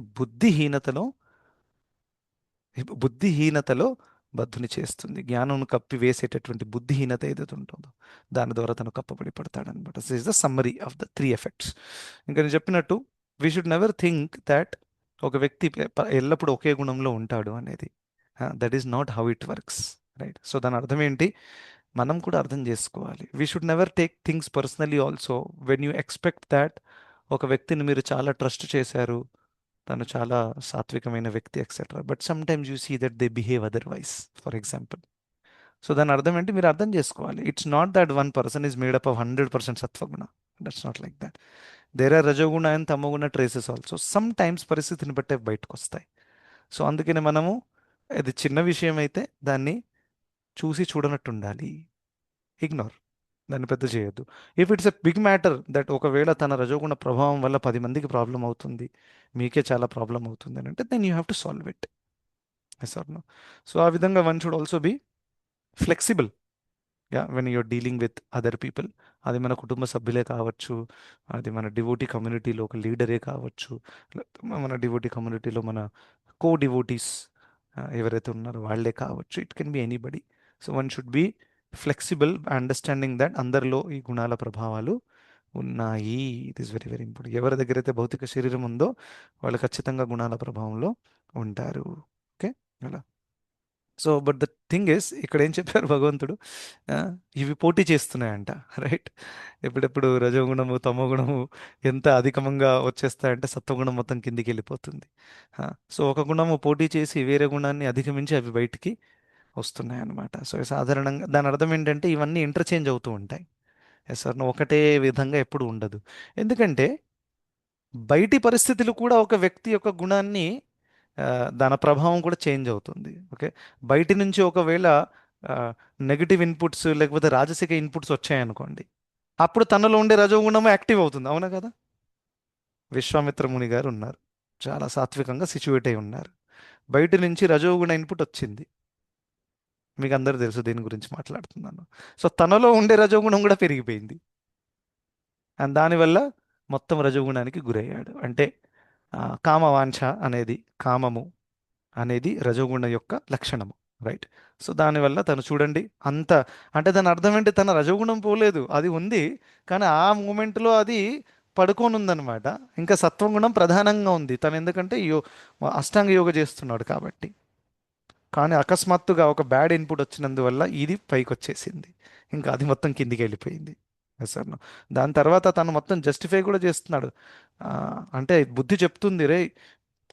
బుద్ధిహీనతలో బద్ధుని చేస్తుంది. జ్ఞానం కప్పివేసేటటువంటి బుద్ధిహీనత ఏదైతే ఉంటుందో దాని ద్వారా తను కప్పబడి పడతాడనమాట. This is the summary of the 3 effects. ఇంకా నేను చెప్పినట్టు we should never think that ఒక వ్యక్తి ఎల్లప్పుడూ ఒకే గుణంలో ఉంటాడు అనేది. That is not how it works, right? So దాని అర్థం ఏంటి? మనం కూడా అర్థం చేసుకోవాలి. We should never take things personally also when you expect that ఒక వ్యక్తిని మీరు చాలా ట్రస్ట్ చేశారు, తను చాలా సాత్వికమైన వ్యక్తి etcetera, but sometimes you see that they behave otherwise, for example. So దాని అర్థం ఏంటి? మీరు అర్థం చేసుకోవాలి. It's not that one person is made up of 100% sattvaguna. That's not like that. There are rajoguna and tamoguna traces also. Sometimes పరిస్థితిని బట్టే బయటకు వస్తాయి. సో అందుకని మనము అది చిన్న విషయం అయితే దాన్ని చూసి చూడనట్టు ఉండాలి, ఇగ్నోర్, దాన్ని పెద్ద చేయొద్దు. If it's a big matter that ఒకవేళ తన రజోగుణ ప్రభావం వల్ల 10 మందికి ప్రాబ్లం అవుతుంది, మీకే చాలా ప్రాబ్లం అవుతుంది అని అంటే then you have to solve it. Yes or no? So ఆ విధంగా one should also be flexible when you're dealing with other people. అది మన కుటుంబ సభ్యులే కావచ్చు, అది మన డివోటీ కమ్యూనిటీలో ఒక లీడరే కావచ్చు, మన డివోటీ కమ్యూనిటీలో మన కో డివోటీస్ ఎవరైతే ఉన్నారో వాళ్ళే కావచ్చు. It can be anybody. So one should be flexible, understanding that అందరిలో ఈ గుణాల ప్రభావాలు ఉన్నాయి. It is very very important. ఎవరి దగ్గర అయితే భౌతిక శరీరం ఉందో వాళ్ళు ఖచ్చితంగా గుణాల ప్రభావంలో ఉంటారు. ఓకే, అలా. So but the thing is, ఇక్కడ ఏం చెప్పారు భగవంతుడు? ఆ, ఇవి పోటీ చేస్తున్నాయంట, రైట్? ఎప్పుడెప్పుడు రజోగుణము తమోగుణము ఎంత అధికంగా వచ్చేస్తాయంటే సత్వగుణం మొత్తం కిందికి వెళ్ళిపోతుంది. సో ఒక గుణము పోటీ చేసి వేరే గుణాన్ని అధిగమించి అవి బయటికి వస్తున్నాయి అన్నమాట. సో సాధారణంగా దాని అర్థం ఏంటంటే ఇవన్నీ ఇంటర్చేంజ్ అవుతూ ఉంటాయి. ఎస్ సార్, ఒకటే విధంగా ఎప్పుడు ఉండదు. ఎందుకంటే బయటి పరిస్థితులు కూడా ఒక వ్యక్తి యొక్క గుణాన్ని దాని ప్రభావం కూడా చేంజ్ అవుతుంది. ఓకే, బయటి నుంచి ఒకవేళ నెగిటివ్ ఇన్పుట్స్ లేకపోతే రాజసిక ఇన్పుట్స్ వచ్చాయనుకోండి, అప్పుడు తనలో ఉండే రజోగుణము యాక్టివ్ అవుతుంది. అవునా కదా? విశ్వామిత్ర ముని గారు ఉన్నారు, చాలా సాత్వికంగా సిచ్యువేట్ అయి ఉన్నారు. బయట నుంచి రజోగుణ ఇన్పుట్ వచ్చింది, మీకు అందరూ తెలుసు దేని గురించి మాట్లాడుతున్నాను. సో తనలో ఉండే రజోగుణం కూడా పెరిగిపోయింది, అండ్ దానివల్ల మొత్తం రజోగుణానికి గురయ్యాడు. అంటే కామవాంఛ అనేది, కామము అనేది రజోగుణ యొక్క లక్షణము, రైట్? సో దానివల్ల తను చూడండి అంత, అంటే దాని అర్థం ఏంటి? తన రజోగుణం పోలేదు, అది ఉంది, కానీ ఆ మూమెంట్లో అది పడుకొని ఉందన్నమాట. ఇంకా సత్వగుణం ప్రధానంగా ఉంది తను, ఎందుకంటే అష్టాంగ యోగ చేస్తున్నాడు కాబట్టి. కానీ అకస్మాత్తుగా ఒక బ్యాడ్ ఇన్పుట్ వచ్చినందువల్ల ఇది పైకి వచ్చేసింది, ఇంకా అది మొత్తం కిందికి వెళ్ళిపోయింది. సార్, దాని తర్వాత తను మొత్తం జస్టిఫై కూడా చేస్తున్నాడు. అంటే బుద్ధి చెప్తుంది, రే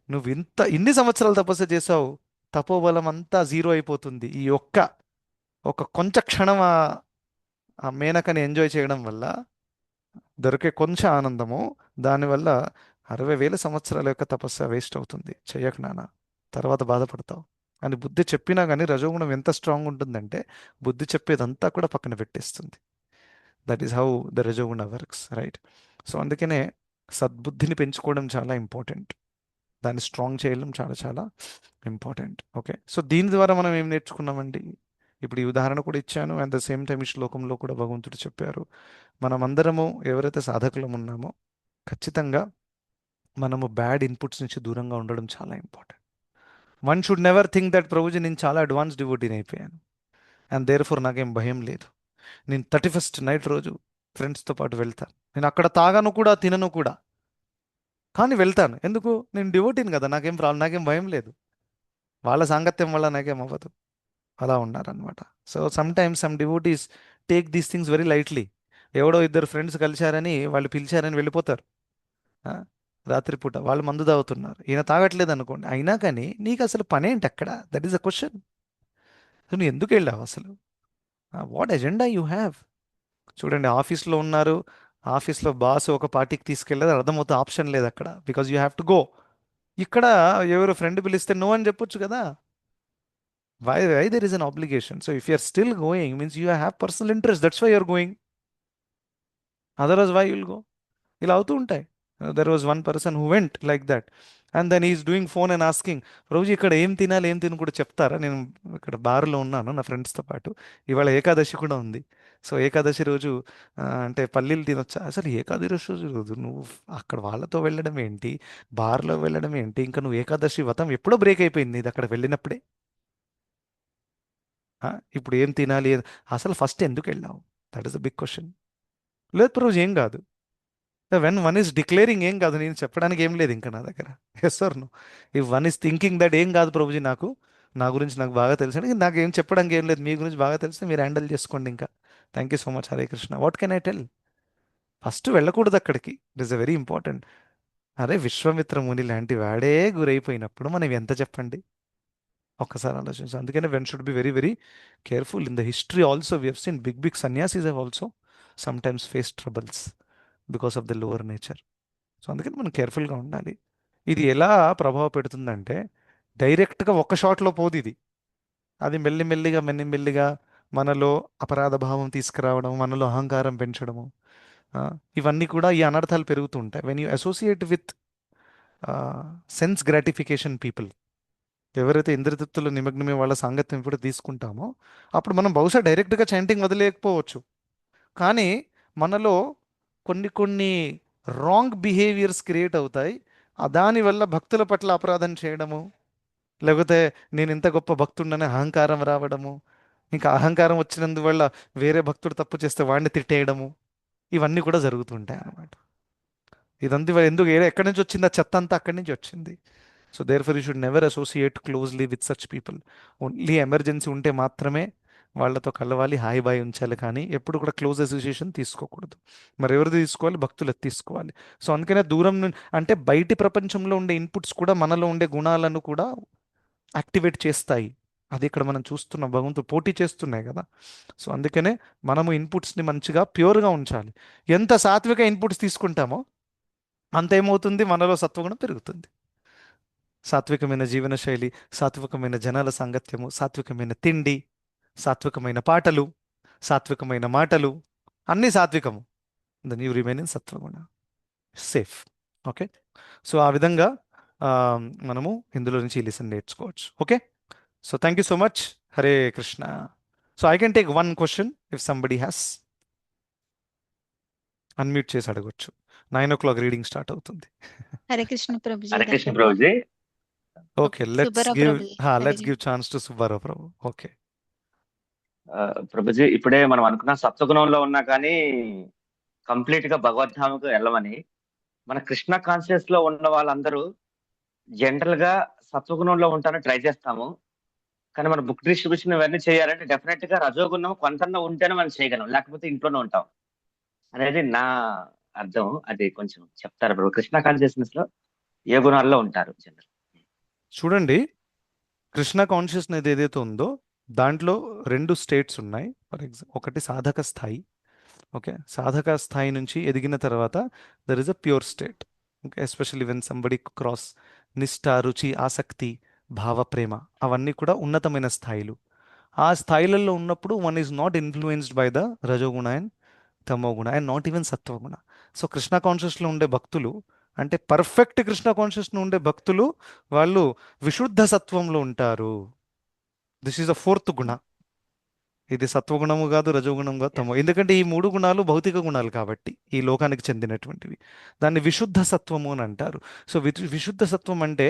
నువ్వు ఇన్ని సంవత్సరాలు తపస్సు చేసావు, తపోబలం అంతా జీరో అయిపోతుంది. ఈ ఒక కొంచెం క్షణం ఆ మేనకని ఎంజాయ్ చేయడం వల్ల దొరికే కొంచెం ఆనందము, దానివల్ల 60,000 సంవత్సరాల యొక్క తపస్సు వేస్ట్ అవుతుంది. చెయ్యకు నాన్న, తర్వాత బాధపడతావు అని బుద్ధి చెప్పినా కానీ రజోగుణం ఎంత స్ట్రాంగ్ ఉంటుందంటే బుద్ధి చెప్పేదంతా కూడా పక్కన పెట్టేస్తుంది. దట్ ఈస్ హౌ ద రజోగుణ వర్క్స్, రైట్? సో అందుకనే సద్బుద్ధిని పెంచుకోవడం చాలా ఇంపార్టెంట్, దాన్ని స్ట్రాంగ్ చేయడం చాలా చాలా ఇంపార్టెంట్. ఓకే, సో దీని ద్వారా మనం ఏం నేర్చుకున్నామండి? ఇప్పుడు ఈ ఉదాహరణ కూడా ఇచ్చాను, అండ్ ద సేమ్ టైం ఈ శ్లోకంలో కూడా భగవంతుడు చెప్పారు, మనమందరము ఎవరైతే సాధకులం ఉన్నామో ఖచ్చితంగా మనము బ్యాడ్ ఇన్పుట్స్ నుంచి దూరంగా ఉండడం చాలా important. One should never think that Prabhuji నేను చాలా అడ్వాన్స్ డివోటీని అయిపోయాను అండ్ దేర్ ఫోర్ నాకేం భయం లేదు, నేను 31st నైట్ రోజు ఫ్రెండ్స్తో పాటు వెళ్తాను, నేను అక్కడ తాగను కూడా తినను కూడా, కానీ వెళ్తాను. ఎందుకు? నేను డివోటీని కదా, నాకేం ప్రాబ్లం, నాకేం భయం లేదు, వాళ్ళ సాంగత్యం వల్ల నాకేం అవ్వదు. అలా ఉన్నారనమాట. So some times some devotees take these things very lightly. ఎవడో ఇద్దరు ఫ్రెండ్స్ కలిశారని వాళ్ళు పిలిచారని వెళ్ళిపోతారు. రాత్రిపూట వాళ్ళు మందు తాగుతున్నారు, ఈయన తాగట్లేదు అనుకోండి, అయినా కానీ నీకు అసలు పనేంటి అక్కడ? That is a question. నువ్వు ఎందుకు వెళ్ళావు అసలు? What agenda you have? చూడండి, ఆఫీస్లో ఉన్నారు, ఆఫీస్లో బాస్ ఒక పార్టీకి తీసుకెళ్ళేది అర్థమవుతుంది, ఆప్షన్ లేదు అక్కడ, because you have to go. ఇక్కడ ఎవరు ఫ్రెండ్ పిలిస్తే నో అని చెప్పొచ్చు కదా. Why there is an obligation? So if you are still going means you have personal interest, that's why you're going, otherwise why will go? ఇలా అవుతూ ఉంటాయి. There was one person who went like that. And then is doing phone and asking, Prabhuji ఇక్కడ ఏం తినాలి ఏం తిని కూడా చెప్తారా? నేను ఇక్కడ బార్లో ఉన్నాను నా ఫ్రెండ్స్తో పాటు, ఇవాళ ఏకాదశి కూడా ఉంది. సో ఏకాదశి రోజు అంటే పల్లీలు తినొచ్చా? అసలు ఏకాదశి రోజు నువ్వు అక్కడ వాళ్ళతో వెళ్ళడం ఏంటి, బార్లో వెళ్ళడం ఏంటి? ఇంకా నువ్వు ఏకాదశి వ్రతం ఎప్పుడో బ్రేక్ అయిపోయింది ఇది అక్కడ వెళ్ళినప్పుడే. ఆ, ఇప్పుడు ఏం తినాలి అసలు ఫస్ట్ ఎందుకు వెళ్ళావు? That is the big question. లేదు ప్రభుజీ ఏం కాదు. వెన్ వన్ ఈస్ డిక్లేరింగ్ ఏం కాదు, నేను చెప్పడానికి ఏం లేదు ఇంకా నా దగ్గర. Yes or no? If one is thinking that ఏం కాదు ప్రభుజీ, నాకు నా గురించి నాకు బాగా తెలుసు అంటే నాకు ఏం చెప్పడానికి ఏం లేదు, మీ గురించి బాగా తెలిస్తే మీరు హ్యాండిల్ చేసుకోండి ఇంకా. Thank you so much, Hare Krishna. What can I tell? First వెళ్ళకూడదు అక్కడికి, it is a very important. అరే విశ్వామిత్ర ముని లాంటి వాడే గురైపోయినప్పుడు మనం ఎంత చెప్పండి, ఒక్కసారి ఆలోచించు. అందుకనే one should be very very careful. In the history also we have seen big big sannyasis have also sometimes face troubles because of the lower nature. So అందుకని మనం కేర్ఫుల్గా ఉండాలి. ఇది ఎలా ప్రభావ పెడుతుందంటే డైరెక్ట్గా ఒక్క షాట్లో పోదు ఇది. అది మెల్లిమెల్లిగా మెల్లిమెల్లిగా మనలో అపరాధ భావం తీసుకురావడం, మనలో అహంకారం పెంచడము, ఆ, ఇవన్నీ కూడా ఈ అనర్థాలు పెరుగుతూ ఉంటాయి. When you associate with sense gratification people, ఎవరైతే ఇంద్రియతృప్తుల నిమగ్నమే వాళ్ళ సాంగత్యం కూడా తీసుకుంటామో, అప్పుడు మనం బహుశా డైరెక్ట్గా చాంటింగ్ వదిలేకపోవచ్చు, కానీ మనలో కొన్ని కొన్ని రాంగ్ బిహేవియర్స్ క్రియేట్ అవుతాయి. దానివల్ల భక్తుల పట్ల అపరాధం చేయడము, లేకపోతే నేను ఇంత గొప్ప భక్తుడనే అహంకారం రావడము, ఇంకా అహంకారం వచ్చినందువల్ల వేరే భక్తుడు తప్పు చేస్తే వాడిని తిట్టేయడము, ఇవన్నీ కూడా జరుగుతుంటాయి అన్నమాట. ఇదంతా ఎందుకు ఎక్కడి నుంచి వచ్చింది? ఆ చెత్త అంతా అక్కడి నుంచి వచ్చింది. So therefore you should never associate closely with such people. Only emergency ఉంటే మాత్రమే వాళ్ళతో కలవాలి, హాయ్ బాయ్ ఉంచాలి, కానీ ఎప్పుడు కూడా క్లోజ్ అసోసియేషన్ తీసుకోకూడదు. మరి ఎవరిది తీసుకోవాలి? భక్తులది తీసుకోవాలి. సో అందుకనే దూరం నుండి, అంటే బయటి ప్రపంచంలో ఉండే ఇన్పుట్స్ కూడా మనలో ఉండే గుణాలను కూడా యాక్టివేట్ చేస్తాయి. అది ఇక్కడ మనం చూస్తున్న భగవంతుడు పోటీ చేస్తున్నాయి కదా. సో అందుకనే మనము ఇన్పుట్స్ని మంచిగా ప్యూర్గా ఉంచాలి. ఎంత సాత్విక ఇన్పుట్స్ తీసుకుంటామో అంత ఏమవుతుంది, మనలో సత్వగుణం పెరుగుతుంది. సాత్వికమైన జీవన శైలి, సాత్వికమైన జనాల సాంగత్యము, సాత్వికమైన తిండి, సాత్వికమైన పాటలు, సాత్వికమైన మాటలు, అన్నీ సాత్వికము. దెన్ యూ రిమైన్ ఇన్ సత్వగుణ, సేఫ్. ఓకే. సో ఆ విధంగా ఆ, మనము ఇందులో నుంచి ఈ లెసన్ నేర్చుకోవచ్చు. Okay. So thank you so much, Hare Krishna. So I can take one question if somebody has. Unmute చేసి అడగొచ్చు. 9 o'clock రీడింగ్ స్టార్ట్ అవుతుంది. హరే కృష్ణ ప్రభుజీ హరే కృష్ణ ధన్యవాదాలు. Prabhuji. Okay, let's Subbarao give Prabhuji అడిగారు. Let's give chance to Subbarao Prabhu. Okay. Prabhuji, ఇప్పుడే మనం అనుకున్న సత్వగుణంలో ఉన్నా కానీ కంప్లీట్ గా భగవద్ధామకు వెళ్ళమని, మన కృష్ణ కాన్షియస్ లో ఉన్న వాళ్ళందరూ జనరల్ గా సత్వగుణంలో ఉంటానని ట్రై చేస్తాము. కానీ మన బుక్ డిస్ట్రిబ్యూషన్ ఇవన్నీ చేయాలంటే డెఫినెట్ గా రజోగుణం కొంతన్నా ఉంటేనే మనం చేయగలం, లేకపోతే ఇంట్లోనే ఉంటాం అనేది నా అర్థం. అది కొంచెం చెప్తారా ప్రభు? కృష్ణ కాన్షియస్నెస్ లో ఏ గుణాల్లో ఉంటారు జనరల్? చూడండి, కృష్ణ కాన్షియస్నెస్ ఏదైతే ఉందో దాంట్లో 2 స్టేట్స్ ఉన్నాయి. ఫర్ ఎగ్జాంపుల్, ఒకటి సాధక స్థాయి. ఓకే, సాధక స్థాయి నుంచి ఎదిగిన తర్వాత there is a pure state. Okay, especially when somebody cross nishtha, ruchi, ఆసక్తి, భావ, ప్రేమ, అవన్నీ కూడా ఉన్నతమైన స్థాయిలు. ఆ స్థాయిలలో ఉన్నప్పుడు one is not influenced by the రజోగుణ అండ్ తమోగుణ అండ్ నాట్ ఈవెన్ సత్వగుణ. సో కృష్ణ కాన్షియస్లో ఉండే భక్తులు, అంటే పర్ఫెక్ట్ కృష్ణ కాన్షియస్లో ఉండే భక్తులు, వాళ్ళు విశుద్ధ సత్వంలో ఉంటారు. దిస్ ఈజ్ ద 4th గుణ. ఇది సత్వగుణము కాదు, రజోగుణం కాదు, తమో. ఎందుకంటే ఈ 3 గుణాలు భౌతిక గుణాలు కాబట్టి, ఈ లోకానికి చెందినటువంటివి. దాన్ని విశుద్ధ సత్వము అని అంటారు. సో విశుద్ధ సత్వం అంటే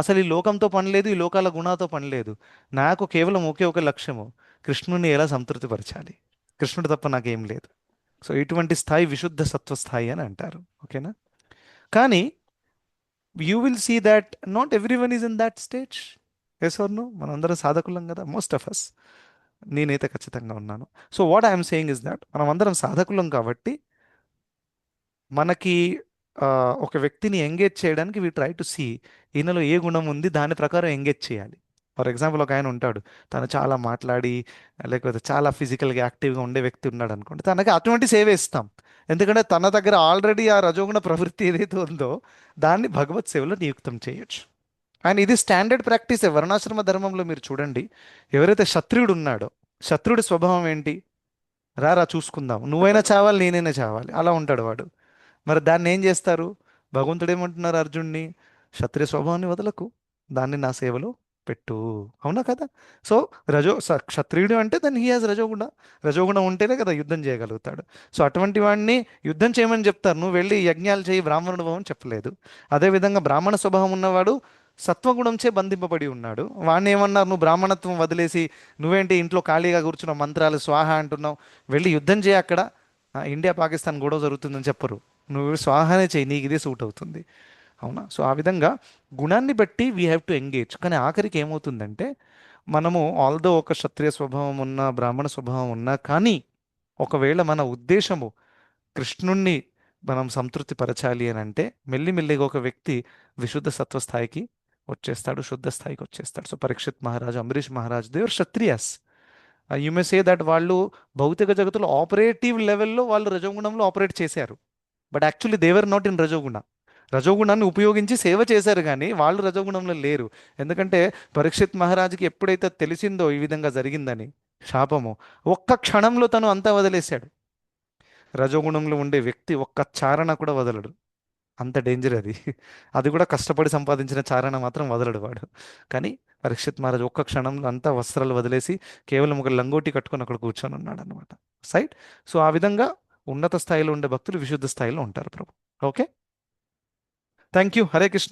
అసలు ఈ లోకంతో పని లేదు, ఈ లోకాల గుణాతో పని లేదు. నాకు కేవలం ఒకే ఒక లక్ష్యము, కృష్ణుని ఎలా సంతృప్తిపరచాలి, కృష్ణుడు తప్ప నాకేం లేదు. సో ఇటువంటి స్థాయి విశుద్ధ సత్వ స్థాయి అని అంటారు. ఓకేనా? కానీ you will see that not every one is in that stage. Yes or no? మనందరం సాధకులం కదా, మోస్ట్ ఆఫ్ అస్. నేనైతే ఖచ్చితంగా ఉన్నాను. So what I'm saying is that మనం అందరం సాధకులం కాబట్టి మనకి ఒక వ్యక్తిని ఎంగేజ్ చేయడానికి వీ ట్రై టు సీ ఈయనలో ఏ గుణం ఉంది, దాని ప్రకారం ఎంగేజ్ చేయాలి. ఫర్ ఎగ్జాంపుల్, ఒక ఆయన ఉంటాడు, తను చాలా మాట్లాడి లేకపోతే చాలా ఫిజికల్గా యాక్టివ్గా ఉండే వ్యక్తి ఉన్నాడు అనుకోండి, తనకి అటువంటి సేవ ఇస్తాం. ఎందుకంటే తన దగ్గర ఆల్రెడీ ఆ రజోగుణ ప్రవృత్తి ఏదైతే ఉందో దాన్ని భగవత్ సేవలో నియుక్తం చేయొచ్చు. అండ్ ఇది స్టాండర్డ్ ప్రాక్టీస్. వర్ణాశ్రమ ధర్మంలో మీరు చూడండి, ఎవరైతే క్షత్రియుడు ఉన్నాడో, క్షత్రియుడి స్వభావం ఏంటి? రా చూసుకుందాం, నువ్వైనా చావాలి నేనైనా చావాలి, అలా ఉంటాడు వాడు. మరి దాన్ని ఏం చేస్తారు? భగవంతుడు ఏమంటున్నారు అర్జున్ని? క్షత్రియ స్వభావాన్ని వదలకు, దాన్ని నా సేవలో పెట్టు. అవునా కదా? సో క్షత్రియుడు అంటే దాన్ని హీ హాజ్ రజోగుణ. రజోగుణం ఉంటేనే కదా యుద్ధం చేయగలుగుతాడు. సో అటువంటి వాడిని యుద్ధం చేయమని చెప్తారు, నువ్వు వెళ్ళి యజ్ఞాలు చేయి బ్రాహ్మణుడు భవని చెప్పలేదు. అదేవిధంగా బ్రాహ్మణ స్వభావం ఉన్నవాడు సత్వగుణంచే బంధింపబడి ఉన్నాడు. వాడిని ఏమన్నారు, నువ్వు బ్రాహ్మణత్వం వదిలేసి నువ్వేంటి ఇంట్లో ఖాళీగా కూర్చున్నావు, మంత్రాలు స్వాహ అంటున్నావు, వెళ్ళి యుద్ధం చేయి అక్కడ. ఇండియా పాకిస్తాన్ గొడవ జరుగుతుందని చెప్పరు, నువ్వు స్వాహానే చేయి, నీకు ఇదే సూట్ అవుతుంది. అవునా? సో ఆ విధంగా గుణాన్ని బట్టి వీ హ్యావ్ టు ఎంగేజ్. కానీ ఆఖరికి ఏమవుతుందంటే, మనము ఆల్దో ఒక క్షత్రియ స్వభావం ఉన్నా బ్రాహ్మణ స్వభావం ఉన్నా కానీ ఒకవేళ మన ఉద్దేశము కృష్ణుణ్ణి మనం సంతృప్తి పరచాలి అని అంటే మెల్లిమెల్లిగా ఒక వ్యక్తి విశుద్ధ సత్వ స్థాయికి వచ్చేస్తాడు, శుద్ధ స్థాయికి వచ్చేస్తాడు. సో పరీక్షిత్ మహారాజు, Ambarish Maharaj, they were kshatriyas. You may say that వాళ్ళు భౌతిక జగత్తులో ఆపరేటివ్ లెవెల్లో వాళ్ళు రజోగుణంలో ఆపరేట్ చేశారు. But actually they were not in rajoguna. రజోగుణాన్ని ఉపయోగించి సేవ చేశారు కానీ వాళ్ళు రజోగుణంలో లేరు. ఎందుకంటే పరీక్షిత్ మహారాజుకి ఎప్పుడైతే తెలిసిందో ఈ విధంగా జరిగిందని శాపము, ఒక్క క్షణంలో తను అంతా వదిలేశాడు. రజోగుణంలో ఉండే వ్యక్తి ఒక్క చారణ కూడా వదలడు, అంత డేంజర్ అది. అది కూడా కష్టపడి సంపాదించిన చారణ మాత్రం వదలడు వాడు. కానీ పరీక్షిత్ మహారాజు ఒక్క క్షణంలో అంతా వస్త్రాలు వదిలేసి కేవలం ఒక లంగోటి కట్టుకొని అక్కడ కూర్చొని ఉన్నాడు అనమాట. సైట్. సో ఆ విధంగా ఉన్నత స్థాయిలో ఉండే భక్తులు విశుద్ధ స్థాయిలో ఉంటారు ప్రభు. Okay, thank you. Hare Krishna.